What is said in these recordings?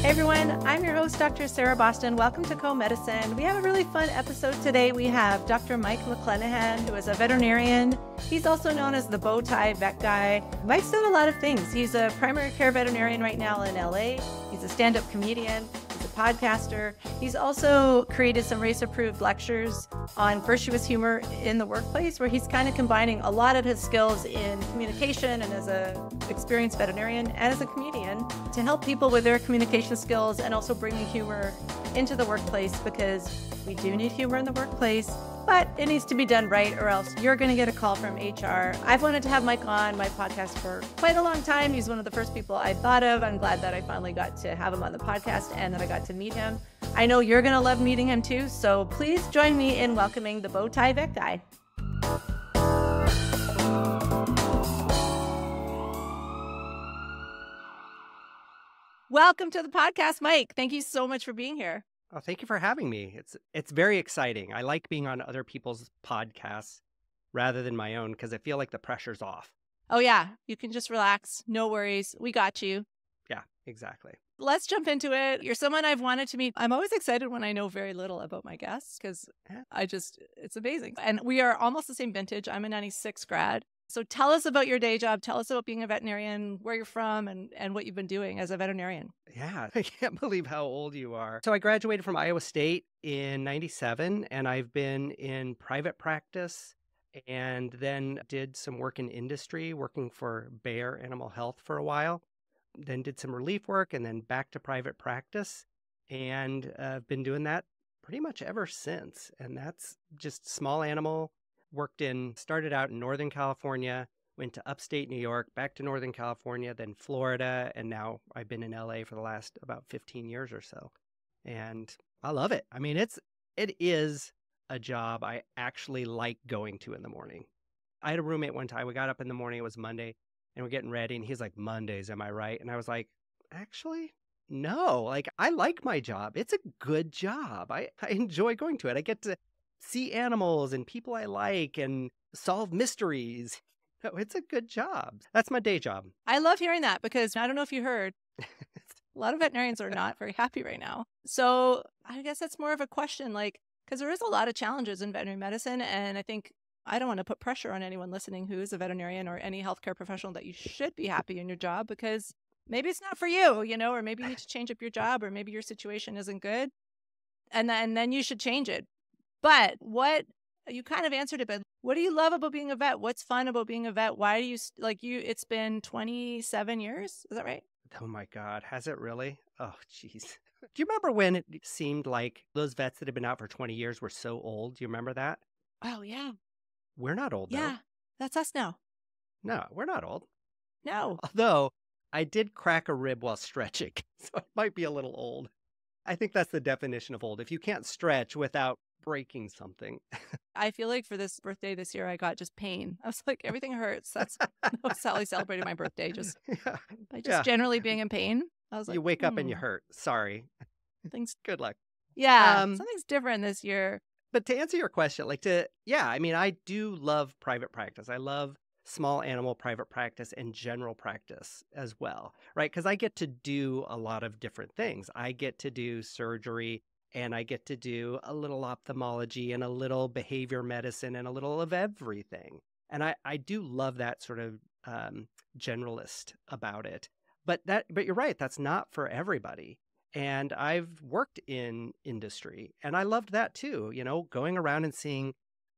Hey everyone, I'm your host, Dr. Sarah Boston. Welcome to Co-Medicine. We have a really fun episode today. We have Dr. Mike McClenahan, who is a veterinarian. He's also known as the bow tie vet guy. Mike's done a lot of things. He's a primary care veterinarian right now in LA. He's a stand-up comedian. He's a podcaster. He's also created some race-approved lectures on virtuous humor in the workplace, where he's kind of combining a lot of his skills in communication and as a experienced veterinarian and as a comedian to help people with their communication skills and also bringing humor into the workplace, because we do need humor in the workplace, but it needs to be done right or else you're going to get a call from HR. I've wanted to have Mike on my podcast for quite a long time. He's one of the first people I thought of. I'm glad that I finally got to have him on the podcast and that I got to meet him. I know you're going to love meeting him too, so please join me in welcoming the bow tie vet guy. Welcome to the podcast, Mike. Thank you so much for being here. Oh, thank you for having me. It's very exciting. I like being on other people's podcasts rather than my own because I feel like the pressure's off. Oh, yeah. You can just relax. No worries. We got you. Yeah, exactly. Let's jump into it. You're someone I've wanted to meet. I'm always excited when I know very little about my guests because it's amazing. And we are almost the same vintage. I'm a 96 grad. So tell us about your day job. Tell us about being a veterinarian, where you're from, and what you've been doing as a veterinarian. Yeah, I can't believe how old you are. So I graduated from Iowa State in 97, and I've been in private practice and then did some work in industry, working for Bayer Animal Health for a while. Then did some relief work and then back to private practice. And I've been doing that pretty much ever since. And that's just small animal. Started out in Northern California, went to upstate New York, back to Northern California, then Florida, and now I've been in LA for the last about 15 years or so. And I love it. I mean, it is a job I actually like going to in the morning. I had a roommate one time. We got up in the morning, it was Monday, and we're getting ready, and he's like, "Mondays, am I right?" And I was like, "Actually, no. Like, I like my job. It's a good job. I enjoy going to it. I get to see animals and people I like and solve mysteries. No, it's a good job. That's my day job." I love hearing that because I don't know if you heard, a lot of veterinarians are not very happy right now. So I guess that's more of a question, because there is a lot of challenges in veterinary medicine. And I don't want to put pressure on anyone listening who is a veterinarian or any healthcare professional that you should be happy in your job, because maybe it's not for you, or maybe you need to change up your job, or maybe your situation isn't good. And then you should change it. But you kind of answered it, but what do you love about being a vet? What's fun about being a vet? Why do it's been 27 years? Is that right? Oh my God, has it really? Oh, geez. Do you remember when it seemed like those vets that had been out for 20 years were so old? Do you remember that? Oh, yeah. We're not old, though. Yeah, that's us now. No, we're not old. No. Although I did crack a rib while stretching, so I might be a little old. I think that's the definition of old. If you can't stretch without breaking something. I feel like for this birthday this year, I got just pain. I was like, everything hurts. That's Sally celebrated my birthday generally being in pain. I was like, you wake up and you hurt. Sorry. Good luck. Yeah, something's different this year. But to answer your question, I do love private practice. I love small animal private practice and general practice as well, right? Because I get to do a lot of different things. I get to do surgery, and I get to do a little ophthalmology and a little behavior medicine and a little of everything. And I do love that sort of generalist about it. But you're right, that's not for everybody. And I've worked in industry, and I loved that too, going around and seeing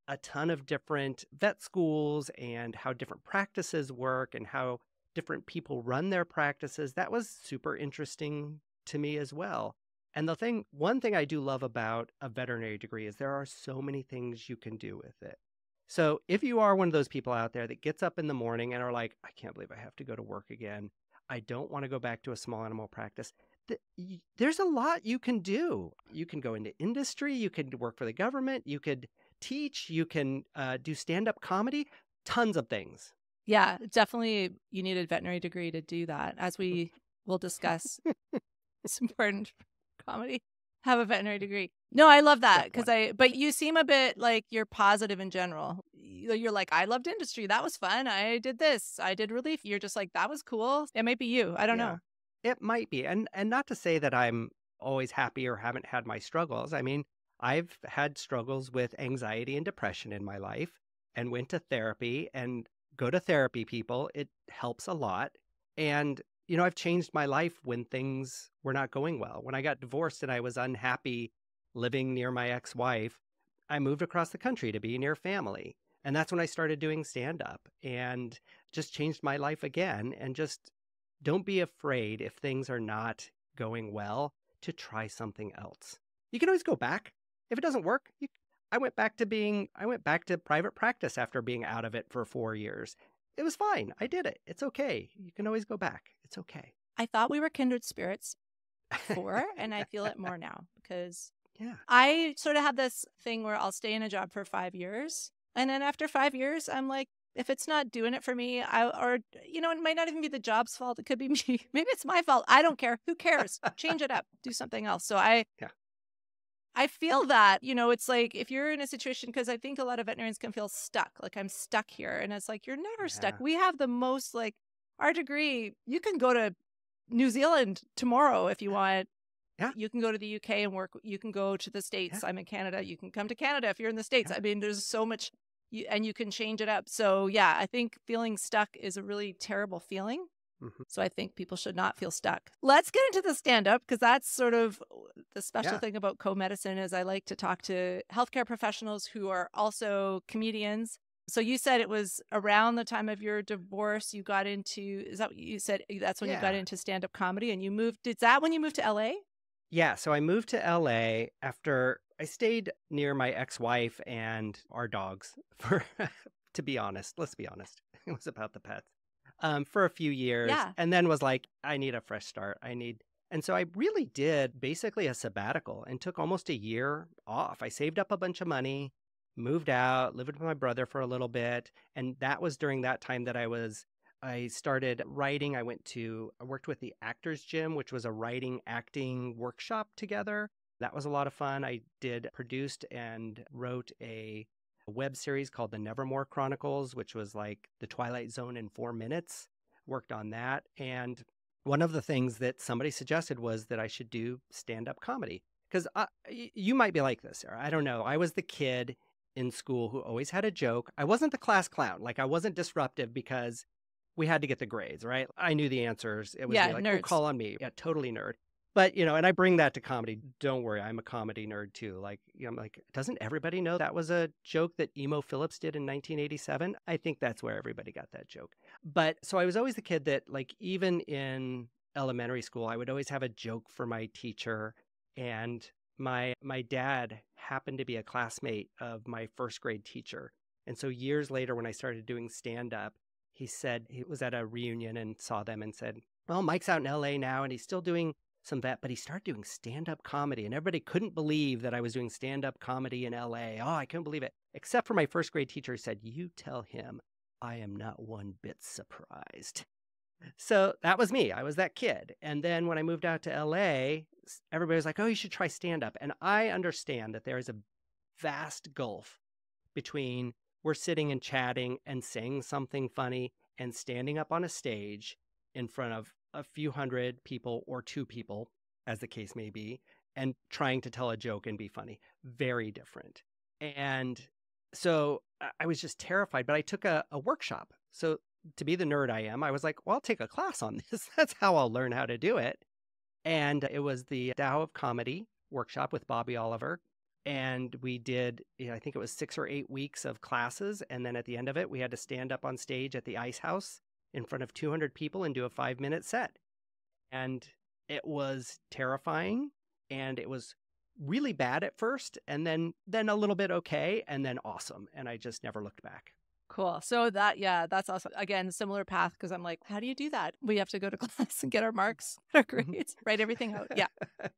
a ton of different vet schools and how different practices work and how different people run their practices. That was super interesting to me as well. And one thing I do love about a veterinary degree is there are so many things you can do with it. So if you are one of those people out there that gets up in the morning and are like, "I can't believe I have to go to work again. I don't want to go back to a small animal practice." There's a lot you can do. You can go into industry. You can work for the government. You could teach. You can do stand-up comedy. Tons of things. Yeah, definitely you need a veterinary degree to do that. As we will discuss, it's important. Comedy, have a veterinary degree. No, I love that but you seem a bit like you're positive in general. You're like, I loved industry. That was fun. I did this. I did relief. You're just like, that was cool. It might be you. I don't know. It might be. And not to say that I'm always happy or haven't had my struggles. I mean, I've had struggles with anxiety and depression in my life and went to therapy and go to therapy, people. It helps a lot. And I've changed my life when things were not going well. When I got divorced and I was unhappy living near my ex-wife, I moved across the country to be near family. And that's when I started doing stand up and just changed my life again. And just don't be afraid if things are not going well to try something else. You can always go back. If it doesn't work, I went back to private practice after being out of it for 4 years. It was fine. I did it. It's okay. You can always go back. It's okay. I thought we were kindred spirits before, and I feel it more now because Yeah. I sort of have this thing where I'll stay in a job for 5 years. And then after 5 years, I'm like, if it's not doing it for me, it might not even be the job's fault. It could be me. Maybe it's my fault. I don't care. Who cares? Change it up. Do something else. So Yeah. I feel that, it's like if you're in a situation, because I think a lot of veterinarians can feel stuck. Like, I'm stuck here. And it's like, you're never stuck. Yeah. We have the most, like, our degree, you can go to New Zealand tomorrow if you want. Yeah. You can go to the UK and work. You can go to the States. Yeah. I'm in Canada. You can come to Canada if you're in the States. Yeah. I mean, there's so much, and you can change it up. So yeah, I think feeling stuck is a really terrible feeling. Mhm. So I think people should not feel stuck. Let's get into the stand-up, because that's sort of the special Yeah. thing about co-medicine is I like to talk to healthcare professionals who are also comedians. So you said it was around the time of your divorce you got into, is that what you said? That's when you got Yeah. into stand-up comedy and you moved, is that when you moved to LA? Yeah. So I moved to LA after I stayed near my ex-wife and our dogs for, to be honest, let's be honest. It was about the pets. For a few years, Yeah. and then was like, I need a fresh start. And so I really did basically a sabbatical and took almost a year off. I saved up a bunch of money, moved out, lived with my brother for a little bit. And that was during that time that I started writing. I worked with the Actors Gym, which was a writing acting workshop together. That was a lot of fun. I produced and wrote a web series called The Nevermore Chronicles, which was like the Twilight Zone in 4 minutes. Worked on that. And one of the things that somebody suggested was that I should do stand-up comedy. Because you might be like this, Sarah. I don't know. I was the kid in school who always had a joke. I wasn't the class clown. Like, I wasn't disruptive because we had to get the grades, right? I knew the answers. It was Yeah, like, oh, nerds. call on me. Yeah, totally nerd. But, and I bring that to comedy. Don't worry, I'm a comedy nerd too. Like, I'm like, doesn't everybody know that was a joke that Emo Phillips did in 1987? I think that's where everybody got that joke. But so I was always the kid that, like, even in elementary school, I would always have a joke for my teacher. And my dad happened to be a classmate of my first grade teacher. And so years later, when I started doing stand-up, he said he was at a reunion and saw them and said, well, Mike's out in LA now and he's still doing some vet, but he started doing stand-up comedy, and everybody couldn't believe that I was doing stand-up comedy in LA. Oh, I couldn't believe it. Except for my first grade teacher who said, you tell him I am not one bit surprised. So that was me. I was that kid. And then when I moved out to LA, everybody was like, oh, you should try stand-up. And I understand that there is a vast gulf between we're sitting and chatting and saying something funny and standing up on a stage in front of a few hundred people or 2 people, as the case may be, and trying to tell a joke and be funny. Very different. And so I was just terrified, but I took a workshop. So to be the nerd I am, I was like, well, I'll take a class on this. That's how I'll learn how to do it. And it was the Tao of Comedy workshop with Bobby Oliver. And we did, I think it was 6 or 8 weeks of classes. And then at the end of it, we had to stand up on stage at the Ice House in front of 200 people and do a 5-minute set. And it was terrifying. And it was really bad at first. And then a little bit okay. And then awesome. And I just never looked back. Cool. So that's awesome. Again, similar path, because I'm like, how do you do that? We have to go to class and get our marks, our grades, write everything out. Yeah.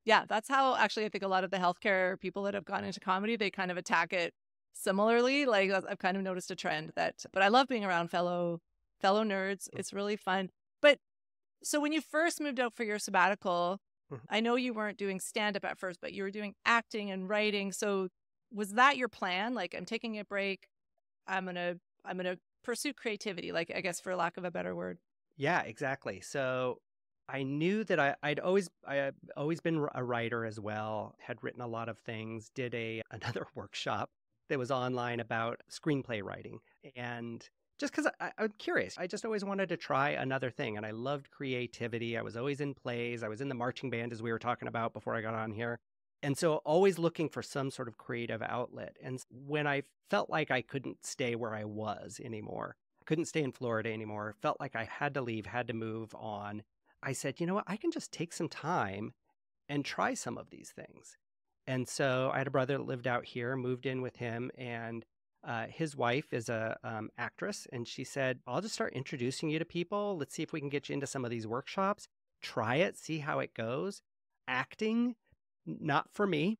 Yeah. That's how actually I think a lot of the healthcare people that have gone into comedy, they kind of attack it similarly. Like, I've kind of noticed a trend but I love being around fellow nerds. It's really fun. But so when you first moved out for your sabbatical, I know you weren't doing stand-up at first, but you were doing acting and writing. So was that your plan? Like, I'm taking a break. I'm going to pursue creativity, like, I guess, for lack of a better word. Yeah, exactly. So I knew that I had always been a writer as well, had written a lot of things, did another workshop that was online about screenplay writing. And just because I'm curious, I just always wanted to try another thing. And I loved creativity. I was always in plays. I was in the marching band, as we were talking about before I got on here. And so always looking for some sort of creative outlet. And when I felt like I couldn't stay where I was anymore, couldn't stay in Florida anymore, felt like I had to leave, had to move on, I said, you know what, I can just take some time and try some of these things. And so I had a brother that lived out here, moved in with him, and his wife is a actress. And she said, I'll just start introducing you to people. Let's see if we can get you into some of these workshops. Try it, see how it goes. Acting, not for me.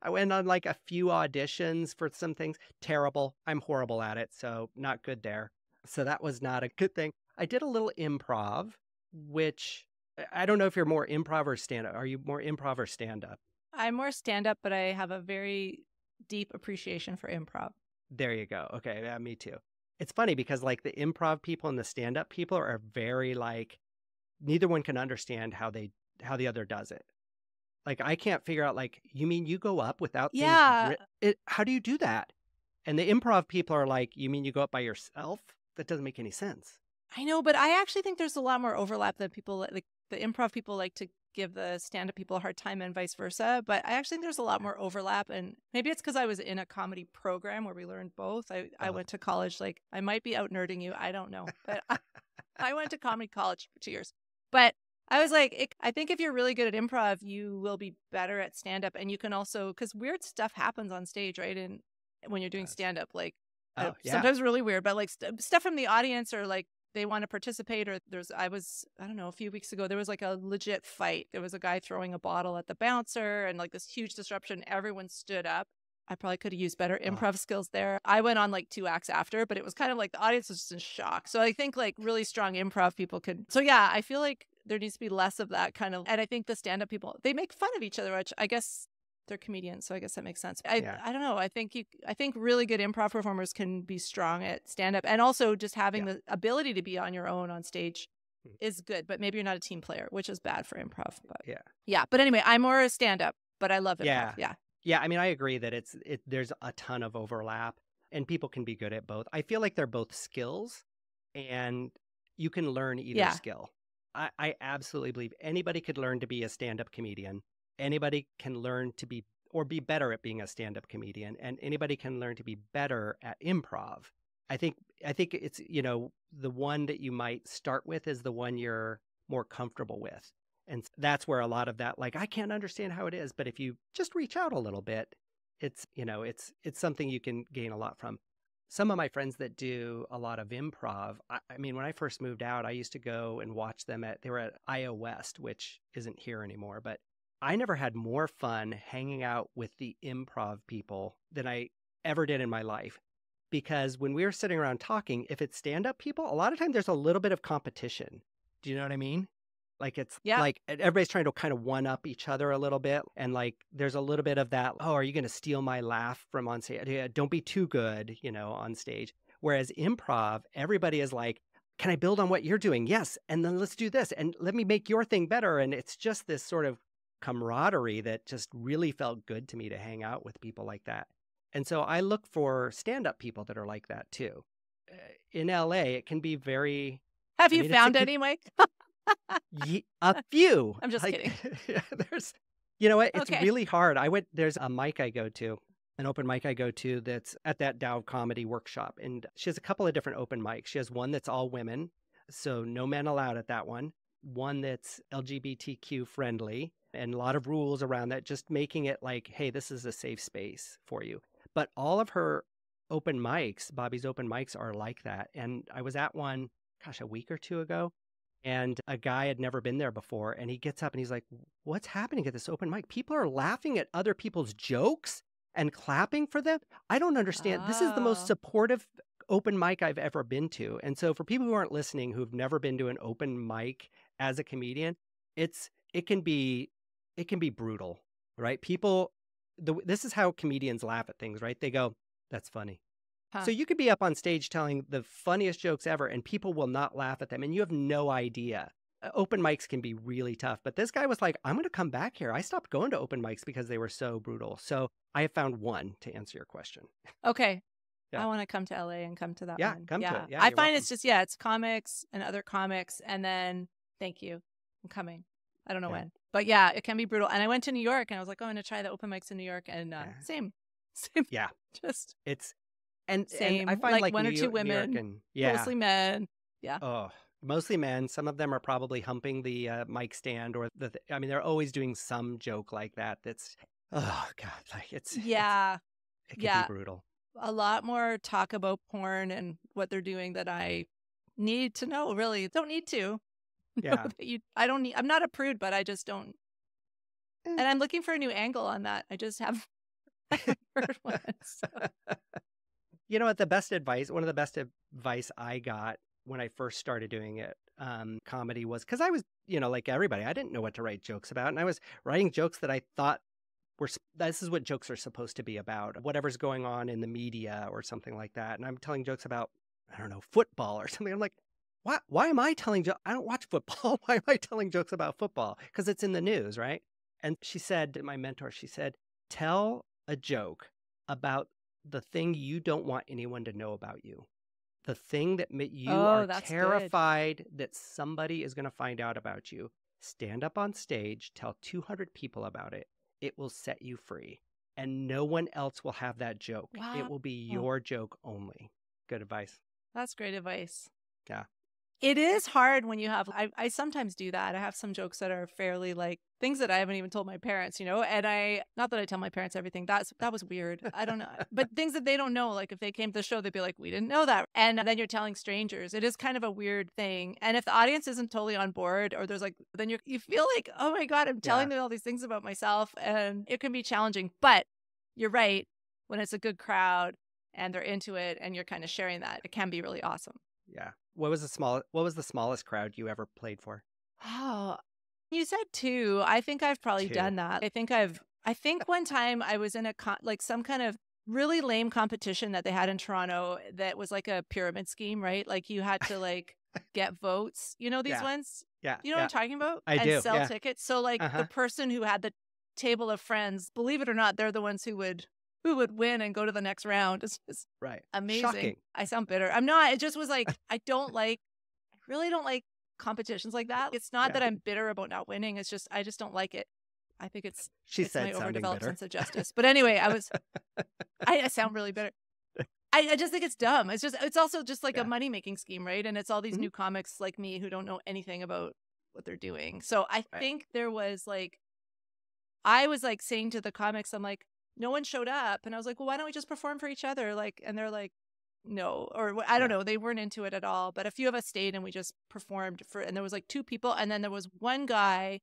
I went on like a few auditions for some things. Terrible. I'm horrible at it. So not good there. So that was not a good thing. I did a little improv, which I don't know if you're more improv or stand up. Are you more improv or stand up? I'm more stand up, but I have a very deep appreciation for improv. There you go. Okay. Yeah, me too. It's funny because like the improv people and the stand up people are very like, neither one can understand how the other does it. Like, I can't figure out, like, you mean you go up without things Yeah. how do you do that? And the improv people are like, you mean you go up by yourself? That doesn't make any sense. I know, but I actually think there's a lot more overlap than people like the improv people like to give the stand-up people a hard time and vice versa. But I actually think there's a lot more overlap. And maybe it's because I was in a comedy program where we learned both. I went to college, like I might be out nerding you. I don't know. But I went to comedy college for 2 years. But I was like, I think if you're really good at improv, you will be better at stand-up. And you can also, because weird stuff happens on stage, right? And when you're doing stand-up, like sometimes really weird, but like stuff from the audience or like they want to participate, or I don't know, a few weeks ago, there was like a legit fight. There was a guy throwing a bottle at the bouncer and like this huge disruption. Everyone stood up. I probably could have used better improv skills there. I went on like 2 acts after, but it was kind of like the audience was just in shock. So I think like really strong improv people could. So yeah, I feel like there needs to be less of that kind of. And I think the stand-up people, they make fun of each other, which I guess they're comedians, so I guess that makes sense. I don't know. I think really good improv performers can be strong at stand-up, and also just having the ability to be on your own on stage is good. But maybe you're not a team player, which is bad for improv. But yeah. But anyway, I'm more a stand-up, but I love improv. Yeah. I mean, I agree that there's a ton of overlap, and people can be good at both. I feel like they're both skills, and you can learn either skill. I absolutely believe anybody could learn to be a stand-up comedian. Anybody can learn to be better at being a stand-up comedian, and anybody can learn to be better at improv. I think it's, the one that you might start with is the one you're more comfortable with. And that's where a lot of that, like, I can't understand how it is, but if you just reach out a little bit, it's something you can gain a lot from. Some of my friends that do a lot of improv, I mean, when I first moved out, I used to go and watch them they were at Iowa West, which isn't here anymore, but I never had more fun hanging out with the improv people than I ever did in my life. Because when we were sitting around talking, if it's stand-up people, a lot of times there's a little bit of competition. Do you know what I mean? Like it's like everybody's trying to kind of one-up each other a little bit. And like there's a little bit of that, oh, are you going to steal my laugh from on stage? Yeah, don't be too good, on stage. Whereas improv, everybody is like, can I build on what you're doing? Yes. And then let's do this. And let me make your thing better. And it's just this sort of camaraderie that just really felt good to me to hang out with people like that. And so I look for stand-up people that are like that too. In LA, it can be very... Have you found any, Mike? A few. I'm just kidding. There's, you know what? It's really hard. There's a mic I go to, an open mic I go to that's at that Dow Comedy Workshop. And she has a couple of different open mics. She has one that's all women, so no men allowed at that one. One that's LGBTQ friendly, and a lot of rules around that, just making it like, hey, this is a safe space for you. But all of her open mics, Bobby's open mics, are like that. And I was at one, a week or two ago, and a guy had never been there before, and he gets up and he's like, what's happening at this open mic? People are laughing at other people's jokes and clapping for them. I don't understand. This is the most supportive open mic I've ever been to. And so for people who aren't listening, who've never been to an open mic as a comedian, it can be brutal, right? This is how comedians laugh at things, right? They go, that's funny. So you could be up on stage telling the funniest jokes ever, and people will not laugh at them, and you have no idea. open mics can be really tough. But this guy was like, I'm going to come back here. I stopped going to open mics because they were so brutal. So I have found one to answer your question. Okay. Yeah. I want to come to LA and come to that Yeah, one. come to Yeah. it. Yeah, I you're find welcome. it's just, yeah, it's comics and other comics. And then, thank you. I'm coming. I don't know Yeah. when. But yeah, it can be brutal. And I went to New York and I was like, oh, I'm going to try the open mics in New York. And Yeah. same. Yeah. Just It's and same. I find like one New or two York, New York women, and yeah. mostly men. Yeah. Oh, mostly men. Some of them are probably humping the mic stand or I mean, they're always doing some joke like that. That's, oh God, like Yeah. it can be Yeah. brutal. A lot more talk about porn and what they're doing that I need to know, really. Don't need to. Yeah. I don't need, I'm not a prude, but I just don't. Eh. And I'm looking for a new angle on that. I just haven't heard one. So. You know what? One of the best advice I got when I first started doing it, comedy was because I was, like everybody, I didn't know what to write jokes about. And I was writing jokes that I thought this is what jokes are supposed to be about, whatever's going on in the media or something like that. And I'm telling jokes about, I don't know, football or something. I'm like, why am I telling jokes? I don't watch football. Why am I telling jokes about football? Because it's in the news, right? And she said, my mentor, she said, tell a joke about the thing you don't want anyone to know about you. The thing that you are That's terrified that somebody is going to find out about you. Stand up on stage, tell 200 people about it. It will set you free. And no one else will have that joke. Wow. It will be your joke only. Good advice. That's great advice. Yeah. It is hard when you have, I sometimes do that. I have some jokes that are fairly like things that I haven't even told my parents, and not that I tell my parents everything. That was weird. I don't know. But things that they don't know, like if they came to the show, they'd be like, we didn't know that. And then you're telling strangers. It is kind of a weird thing. And if the audience isn't totally on board or there's like, then you feel like, oh my God, I'm telling them all these things about myself. And it can be challenging. But you're right. When it's a good crowd and they're into it and you're kind of sharing that, it can be really awesome. Yeah. What was the smallest crowd you ever played for? Oh, you said two. I think I've probably Two. done that. I think one time I was in like some kind of really lame competition that they had in Toronto that was like a pyramid scheme, right? Like you had to like get votes, these ones? Yeah. You know what I'm talking about? I and do. sell tickets. So like the person who had the table of friends, believe it or not, they're the ones who would win and go to the next round. It's just amazing. Shocking. I sound bitter. I'm not. It just was like, I really don't like competitions like that. It's not that I'm bitter about not winning. It's just, I just don't like it. I think it's my overdeveloped sense of justice. But anyway, I sound really bitter. I just think it's dumb. It's also just like a money-making scheme, right? And it's all these new comics like me who don't know anything about what they're doing. So I think there was like, I was like saying to the comics, I'm like, no one showed up. And I was like, well, why don't we just perform for each other? Like, and they're like, no, or I don't know. They weren't into it at all. But a few of us stayed and we just performed and there was like two people. And then there was one guy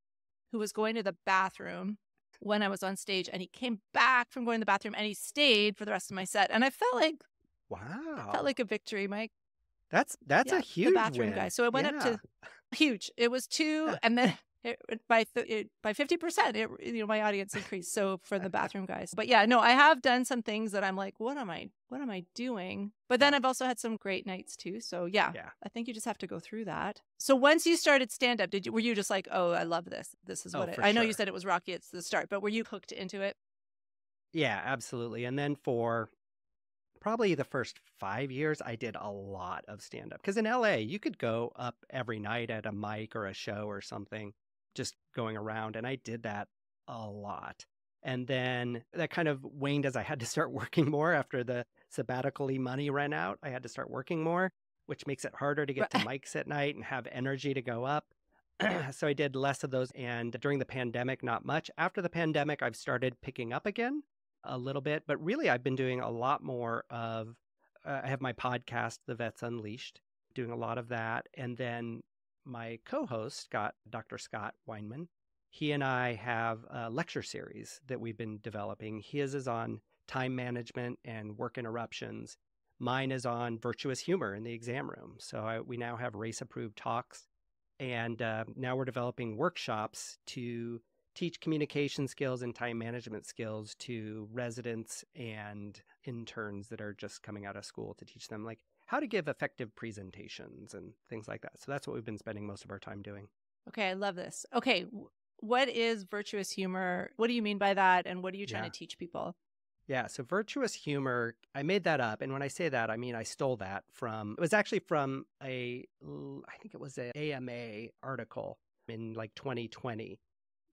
who was going to the bathroom when I was on stage and he came back from going to the bathroom and he stayed for the rest of my set. And I felt like, a victory, Mike. That's a huge the bathroom win. guy. So it went up to huge. It was 2 and then by 50%, my audience increased. So for the bathroom guys, but yeah, no, I have done some things that I'm like, what am I doing? But then I've also had some great nights too. So yeah, I think you just have to go through that. So once you started stand up, were you just like, oh, I love this. This is what I know you said it was rocky at the start, but were you hooked into it? Yeah, absolutely. And then for probably the first 5 years, I did a lot of stand up because in LA, you could go up every night at a mic or a show or something, just going around. And I did that a lot. And then that kind of waned as I had to start working more after the sabbatical-y money ran out. I had to start working more, which makes it harder to get to mics at night and have energy to go up. So I did less of those. And during the pandemic, not much. After the pandemic, I've started picking up again a little bit. But really, I've been doing a lot more of, I have my podcast, The Vets Unleashed, doing a lot of that. And then my co-host, Dr. Scott Weinman, he and I have a lecture series that we've been developing. His is on time management and work interruptions. Mine is on virtuous humor in the exam room. So we now have race-approved talks. And now we're developing workshops to teach communication skills and time management skills to residents and interns that are just coming out of school, to teach them like how to give effective presentations and things like that. So that's what we've been spending most of our time doing. Okay, I love this. Okay, what is virtuous humor? What do you mean by that? And what are you trying Yeah. to teach people? Yeah. So virtuous humor, I made that up. And when I say that, I mean, I stole that from, it was actually from I think it was a AMA article in like 2020.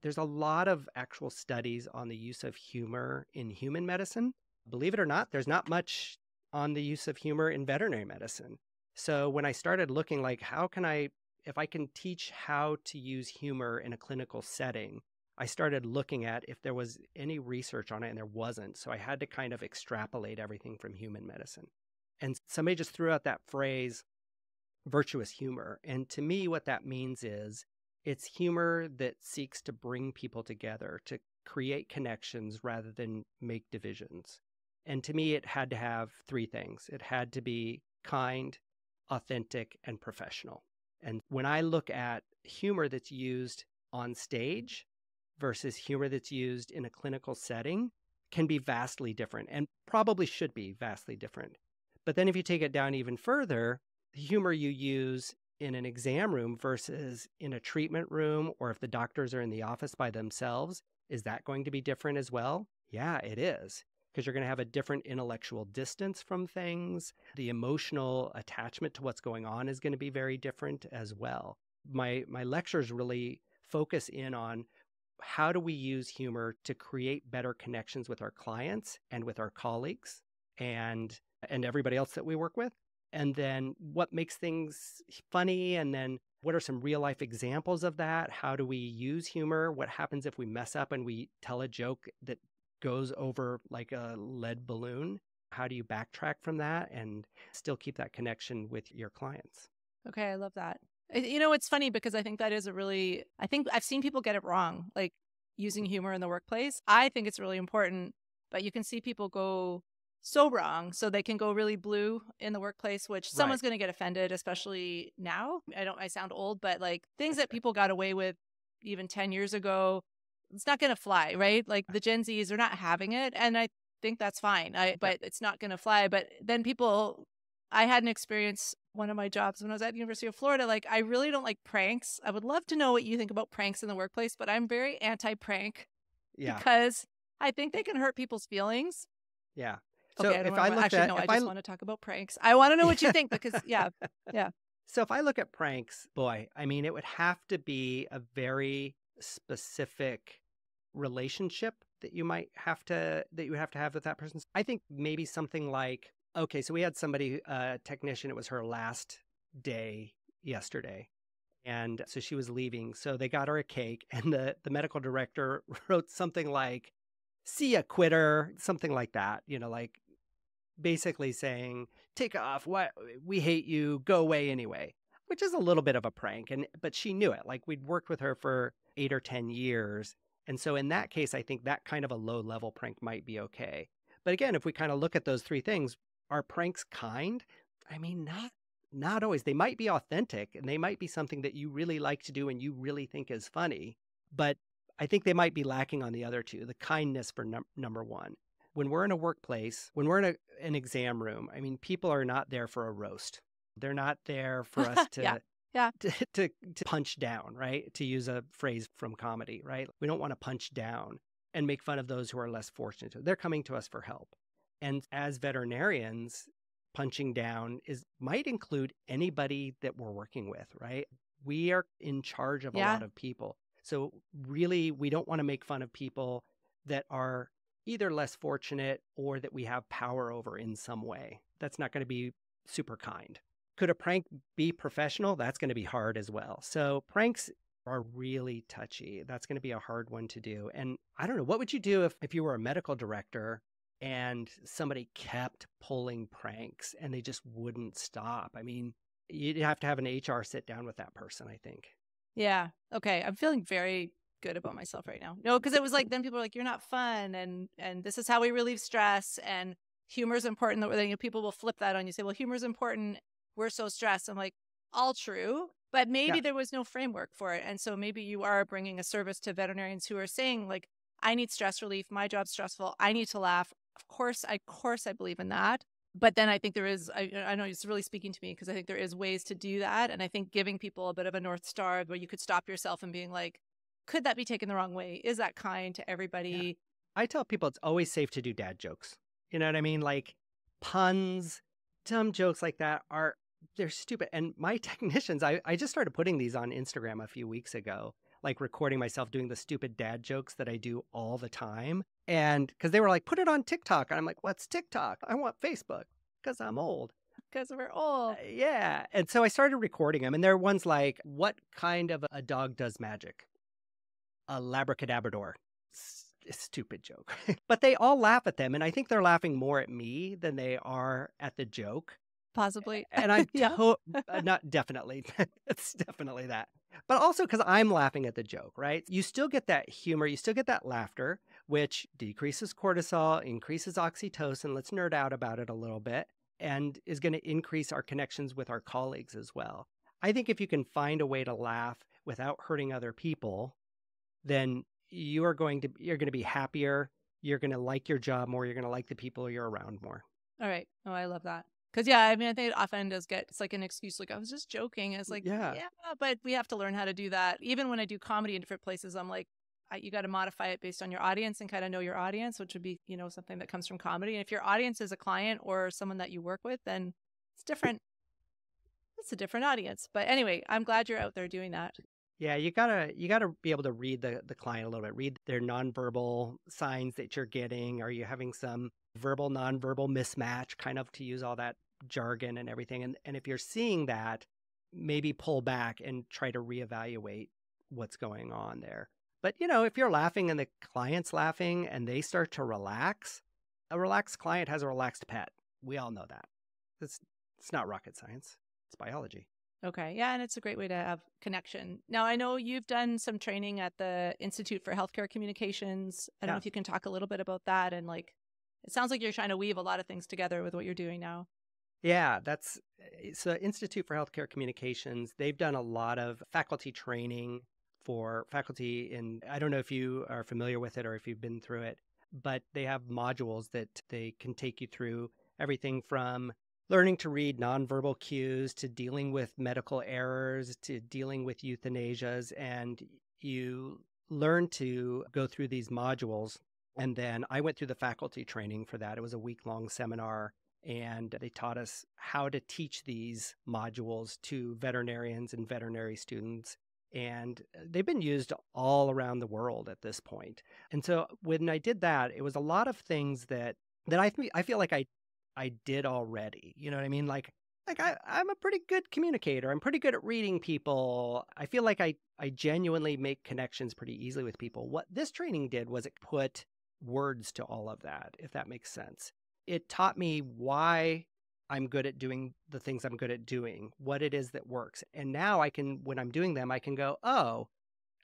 There's a lot of actual studies on the use of humor in human medicine. Believe it or not, there's not much on the use of humor in veterinary medicine. So when I started looking like, how can I, if I can teach how to use humor in a clinical setting, I started looking at if there was any research on it, and there wasn't. So I had to kind of extrapolate everything from human medicine. And somebody just threw out that phrase, virtuous humor. And to me, what that means is it's humor that seeks to bring people together, to create connections rather than make divisions. And to me, it had to have three things. It had to be kind, authentic, and professional. And when I look at humor that's used on stage versus humor that's used in a clinical setting, can be vastly different and probably should be vastly different. But then if you take it down even further, the humor you use in an exam room versus in a treatment room, or if the doctors are in the office by themselves, is that going to be different as well? Yeah, it is. Because you're going to have a different intellectual distance from things. The emotional attachment to what's going on is going to be very different as well. My lectures really focus in on how do we use humor to create better connections with our clients and with our colleagues and everybody else that we work with. And then what makes things funny? And then what are some real life examples of that? How do we use humor? What happens if we mess up and we tell a joke that goes over like a lead balloon? How do you backtrack from that and still keep that connection with your clients? Okay, I love that. It's funny because I think that is I think I've seen people get it wrong, like using humor in the workplace. I think it's really important, but you can see people go so wrong. So they can go really blue in the workplace, which someone's Right. going to get offended, especially now. I sound old, but like things that people got away with even 10 years ago, it's not going to fly, right? Like the Gen Zs are not having it. And I think that's fine. Yeah. But it's not going to fly. But then I had an experience, one of my jobs when I was at the University of Florida, like I really don't like pranks. I would love to know what you think about pranks in the workplace, but I'm very anti-prank Yeah. because I think they can hurt people's feelings. Yeah. Okay, So I don't if I want to, looked actually, at, no, I if I, just want to talk about pranks. I want to know what you yeah. think because, yeah. So if I look at pranks, boy, I mean, it would have to be a very specific relationship that you might have to that you have to have with that person. I think maybe something like, okay, so we had somebody, a technician, it was her last day yesterday. And so she was leaving. So they got her a cake, and the medical director wrote something like, "See ya, quitter," something like that, like basically saying, "Take off, what, we hate you, go away anyway," which is a little bit of a prank. But she knew it. Like we'd worked with her for 8 or 10 years. And so in that case, I think that kind of a low level prank might be okay. But again, if we kind of look at those three things, are pranks kind? I mean, not always. They might be authentic and they might be something that you really like to do and you really think is funny. But I think they might be lacking on the other two, the kindness for number one. When we're in a workplace, when we're in an exam room, I mean, people are not there for a roast. They're not there for us Yeah, to yeah. to punch down, right? To use a phrase from comedy, right? We don't want to punch down and make fun of those who are less fortunate. They're coming to us for help. And as veterinarians, punching down might include anybody that we're working with, right? We are in charge of a Yeah. lot of people. So really, we don't want to make fun of people that are either less fortunate or that we have power over in some way. That's not going to be super kind. Could a prank be professional? That's going to be hard as well. So pranks are really touchy. That's going to be a hard one to do. And I don't know, what would you do if you were a medical director and somebody kept pulling pranks and they just wouldn't stop? I mean, you'd have to have an HR sit down with that person, I think. Yeah. Okay. I'm feeling very good about myself right now. No, because it was like, then people are like, you're not fun. And this is how we relieve stress. And humor is important. That people will flip that on you, say, well, humor is important. We're so stressed. I'm like, all true. But maybe Yeah. there was no framework for it. And so maybe you are bringing a service to veterinarians who are saying like, I need stress relief. My job's stressful. I need to laugh. Of course, I believe in that. But then I think there is, I know it's really speaking to me because I think there is ways to do that. And I think giving people a bit of a North Star where you could stop yourself and being like, could that be taken the wrong way? Is that kind to Yeah. everybody? I tell people it's always safe to do dad jokes. You know what I mean? Like puns, dumb jokes like that they're stupid. And my technicians, I just started putting these on Instagram a few weeks ago, like recording myself doing the stupid dad jokes that I do all the time. And because they were like, put it on TikTok. And I'm like, what's TikTok? I want Facebook because I'm old. Because we're old. Yeah. And so I started recording them. And there are ones like, what kind of a dog does magic? A Labracadabrador. Stupid joke. But they all laugh at them. And I think they're laughing more at me than they are at the joke. Possibly. And I'm Yeah. not definitely. It's definitely that. But also because I'm laughing at the joke, right? You still get that humor, you still get that laughter, which decreases cortisol, increases oxytocin. Let's nerd out about it a little bit, and is going to increase our connections with our colleagues as well. I think if you can find a way to laugh without hurting other people, then you're going to be happier. You're going to like your job more. You're going to like the people you're around more. All right. Oh, I love that. Because, yeah, I mean, I think it often does get, it's like an excuse, like, I was just joking. It's like, Yeah. but we have to learn how to do that. Even when I do comedy in different places, I'm like, you got to modify it based on your audience and kind of know your audience, which would be, something that comes from comedy. And if your audience is a client or someone that you work with, then it's different. It's a different audience. But anyway, I'm glad you're out there doing that. Yeah, you gotta be able to read the client a little bit, read their nonverbal signs that you're getting. Are you having some verbal, nonverbal mismatch, kind of, to use all that jargon and everything? And if you're seeing that, maybe pull back and try to reevaluate what's going on there. But if you're laughing and the client's laughing and they start to relax, a relaxed client has a relaxed pet. We all know that. It's not rocket science. It's biology. Okay. Yeah. And it's a great way to have connection. Now, I know you've done some training at the Institute for Healthcare Communications. I don't know if you can talk a little bit about that. And it sounds like you're trying to weave a lot of things together with what you're doing now. Yeah, so Institute for Healthcare Communications. They've done a lot of faculty training for faculty I don't know if you are familiar with it or if you've been through it, but they have modules that they can take you through everything from learning to read nonverbal cues to dealing with medical errors to dealing with euthanasias. And you learn to go through these modules. And then I went through the faculty training for that. It was a week-long seminar, and they taught us how to teach these modules to veterinarians and veterinary students. And they've been used all around the world at this point. And so when I did that, it was a lot of things that I feel like I did already. You know what I mean? Like I'm a pretty good communicator. I'm pretty good at reading people. I feel like I genuinely make connections pretty easily with people. What this training did was it put words to all of that, if that makes sense. It taught me why I'm good at doing the things I'm good at doing, what it is that works. And now when I'm doing them, I can go, oh,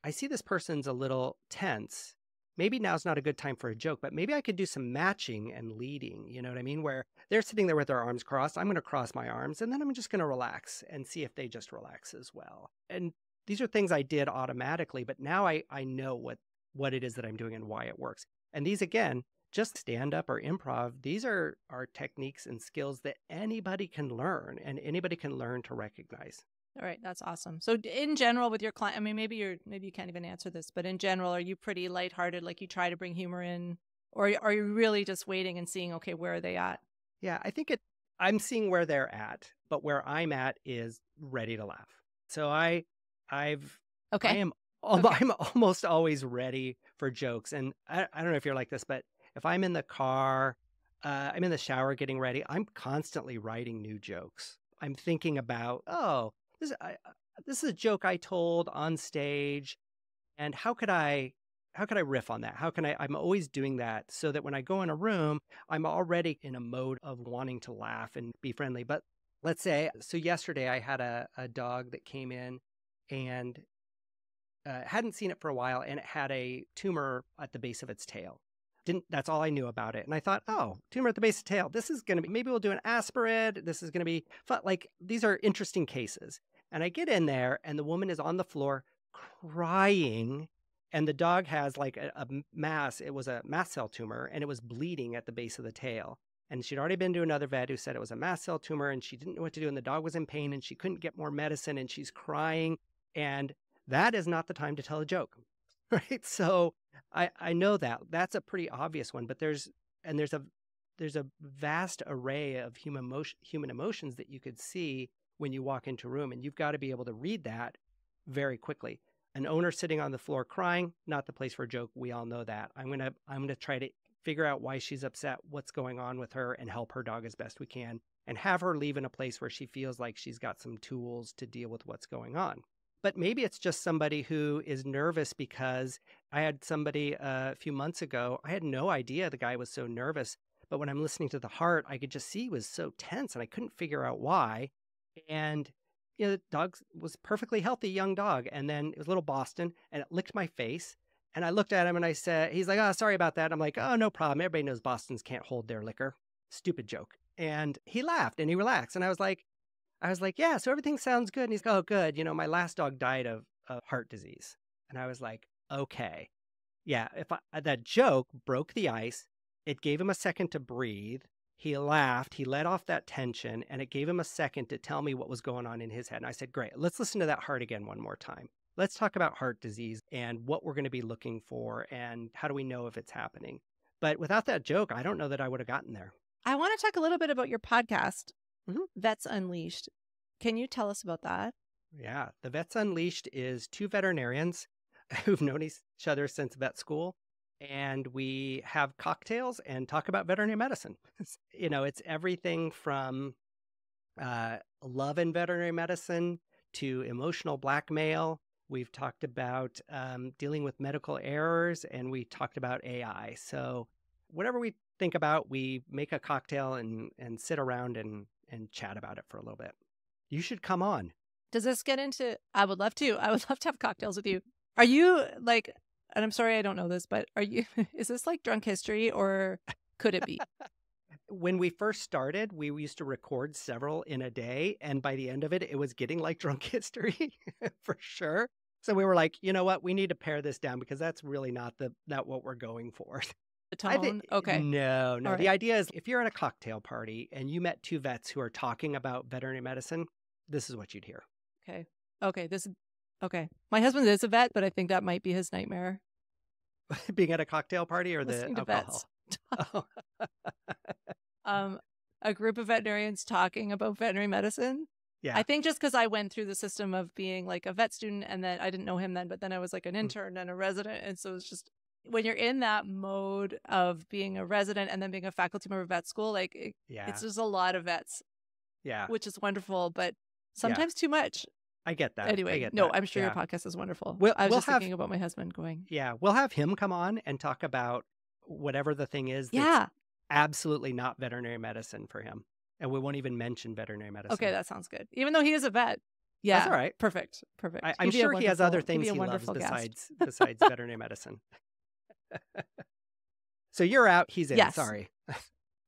I see this person's a little tense. Maybe now's not a good time for a joke, but maybe I could do some matching and leading, you know what I mean? Where they're sitting there with their arms crossed, I'm going to cross my arms, and then I'm just going to relax and see if they just relax as well. And these are things I did automatically, but now I know what it is that I'm doing and why it works. And these, again, just stand-up or improv, these are techniques and skills that anybody can learn and anybody can learn to recognize. All right. That's awesome. So in general with your client, I mean, maybe you can't even answer this, but in general, are you pretty lighthearted? Like you try to bring humor in, or are you really just waiting and seeing, okay, where are they at? Yeah, I think I'm seeing where they're at, but where I'm at is ready to laugh. So I'm almost always ready for jokes. And I don't know if you're like this, but if I'm in the car, I'm in the shower getting ready, I'm constantly writing new jokes. I'm thinking about, this is a joke I told on stage, and how could I riff on that? I'm always doing that so that when I go in a room, I'm already in a mode of wanting to laugh and be friendly. But let's say, so yesterday I had a dog that came in and hadn't seen it for a while, and it had a tumor at the base of its tail. That's all I knew about it. And I thought, oh, tumor at the base of the tail. This is going to be, maybe we'll do an aspirin. This is going to be fun. Like, these are interesting cases. And I get in there and the woman is on the floor crying, and the dog has like a mass. It was a mast cell tumor, and it was bleeding at the base of the tail. And she'd already been to another vet who said it was a mast cell tumor and she didn't know what to do. And the dog was in pain and she couldn't get more medicine and she's crying. And that is not the time to tell a joke, right? So I know that that's a pretty obvious one, but there's a vast array of human emotions that you could see when you walk into a room, and you've got to be able to read that very quickly. An owner sitting on the floor crying, not the place for a joke. We all know that. I'm gonna try to figure out why she's upset, what's going on with her, and help her dog as best we can, and have her leave in a place where she feels like she's got some tools to deal with what's going on. But maybe it's just somebody who is nervous because I had somebody a few months ago, I had no idea the guy was so nervous, but when I'm listening to the heart, I could just see he was so tense and I couldn't figure out why. And the dog was perfectly healthy, young dog. And then it was little Boston and it licked my face. And I looked at him and I said, he's like, oh, sorry about that. I'm like, oh, no problem. Everybody knows Bostons can't hold their liquor. Stupid joke. And he laughed and he relaxed. And I was like, yeah, so everything sounds good. And he's like, oh, good. My last dog died of heart disease. And I was like, okay. Yeah, that joke broke the ice. It gave him a second to breathe. He laughed. He let off that tension, and it gave him a second to tell me what was going on in his head. And I said, great, let's listen to that heart again one more time. Let's talk about heart disease and what we're going to be looking for and how do we know if it's happening. But without that joke, I don't know that I would have gotten there. I want to talk a little bit about your podcast, Mhm. Vets Unleashed. Can you tell us about that? Yeah, the Vets Unleashed is two veterinarians who've known each other since vet school. And we have cocktails and talk about veterinary medicine. It's everything from love in veterinary medicine to emotional blackmail. We've talked about dealing with medical errors, and we talked about AI. So whatever we think about, we make a cocktail and sit around and chat about it for a little bit. You should come on. Does this get into, I would love to have cocktails with you. Are you like, and I'm sorry I don't know this, but is this like drunk history or could it be? When we first started, we used to record several in a day. And by the end of it, it was getting like drunk history for sure. So we were like, you know what? We need to pare this down because that's really not what we're going for. The tone? Okay. No. All right. The idea is if you're at a cocktail party and you met two vets who are talking about veterinary medicine, this is what you'd hear. Okay. Okay. My husband is a vet, but I think that might be his nightmare. Being at a cocktail party or Listening the to alcohol? Vets. A group of veterinarians talking about veterinary medicine. Yeah. I think just because I went through the system of being like a vet student and then I didn't know him then, but then I was like an intern and a resident. And so it's just when you're in that mode of being a resident and then being a faculty member of vet school, like it's just a lot of vets. Yeah. Which is wonderful, but sometimes too much. I get that. Anyway, I'm sure your podcast is wonderful. I was just thinking about my husband going. Yeah, we'll have him come on and talk about whatever the thing is that's absolutely not veterinary medicine for him. And we won't even mention veterinary medicine. Okay, that sounds good. Even though he is a vet. Yeah. That's all right. Perfect. I'm sure he has other things he loves besides veterinary medicine. So you're out, he's in. Yes. Sorry.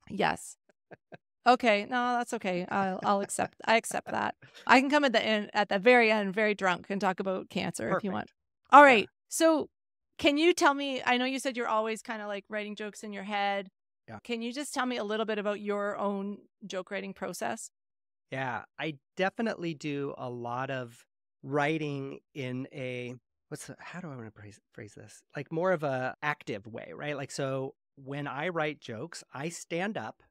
Yes. Okay, no, that's okay. I accept that. I can come at the very end, very drunk, and talk about cancer. Perfect. If you want. All right. Yeah. So, can you tell me? I know you said you're always kind of like writing jokes in your head. Yeah. Can you just tell me a little bit about your own joke writing process? Yeah, I definitely do a lot of writing in a how do I want to phrase this? Like more of a active way, right? Like so, when I write jokes, I stand up,